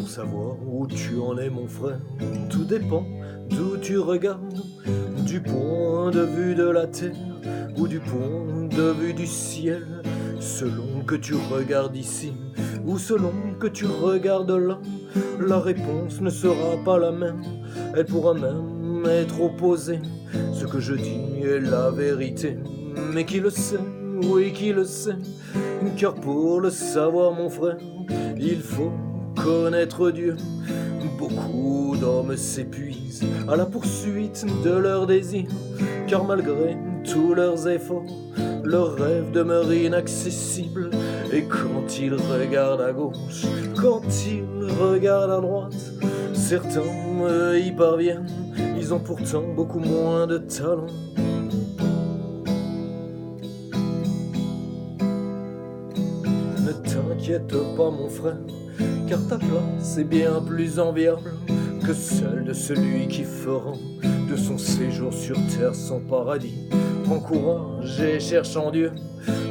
Pour savoir où tu en es mon frère, tout dépend d'où tu regardes, du point de vue de la terre ou du point de vue du ciel. Selon que tu regardes ici ou selon que tu regardes là, la réponse ne sera pas la même, elle pourra même être opposée. Ce que je dis est la vérité, mais qui le sait, oui qui le sait, car pour le savoir mon frère, il faut connaître Dieu. Beaucoup d'hommes s'épuisent à la poursuite de leurs désirs, car malgré tous leurs efforts, leur rêve demeure inaccessible. Et quand ils regardent à gauche, quand ils regardent à droite, certains y parviennent, ils ont pourtant beaucoup moins de talent. Ne t'inquiète pas mon frère, car ta place est bien plus enviable que celle de celui qui fera de son séjour sur terre son paradis. Prends courage et cherche en Dieu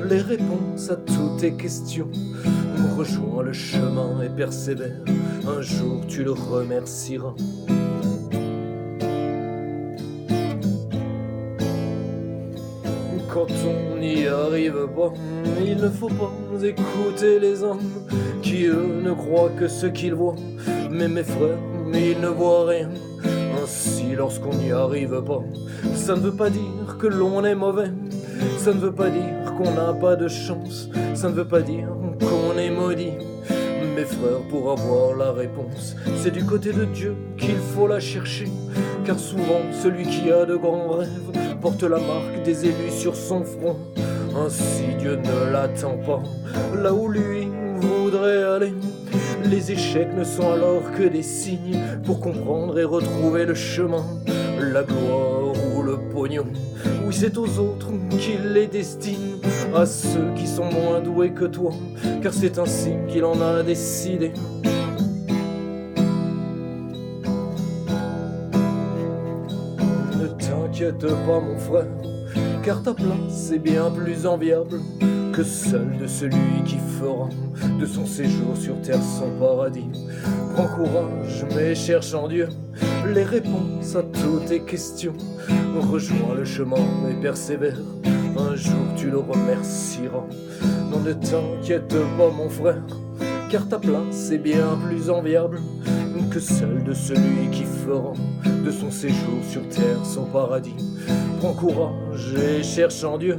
les réponses à toutes tes questions. Rejoins le chemin et persévère, un jour tu le remercieras. Quand on n'y arrive pas, il ne faut pas écouter les hommes qui eux ne croient que ce qu'ils voient. Mais mes frères, ils ne voient rien. Ainsi lorsqu'on n'y arrive pas, ça ne veut pas dire que l'on est mauvais, ça ne veut pas dire qu'on n'a pas de chance, ça ne veut pas dire qu'on est maudit. Mes frères, pour avoir la réponse, c'est du côté de Dieu qu'il faut la chercher, car souvent celui qui a de grands rêves porte la marque des élus sur son front. Ainsi Dieu ne l'attend pas là où lui voudrait aller. Les échecs ne sont alors que des signes pour comprendre et retrouver le chemin. La gloire ou le pognon, oui c'est aux autres qu'il les destine, à ceux qui sont moins doués que toi, car c'est ainsi qu'il en a décidé. Ne t'inquiète pas mon frère, car ta place est bien plus enviable que celle de celui qui fera de son séjour sur terre son paradis. Prends courage mais cherche en Dieu les réponses à toutes tes questions. Rejoins le chemin et persévère, un jour tu le remercieras. Non, ne t'inquiète pas mon frère, car ta place est bien plus enviable que celle de celui qui fera de son séjour sur terre son paradis. Prends courage et cherche en Dieu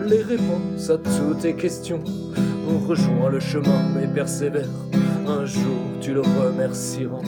les réponses à toutes tes questions. Rejoins le chemin et persévère, un jour tu le remercieras.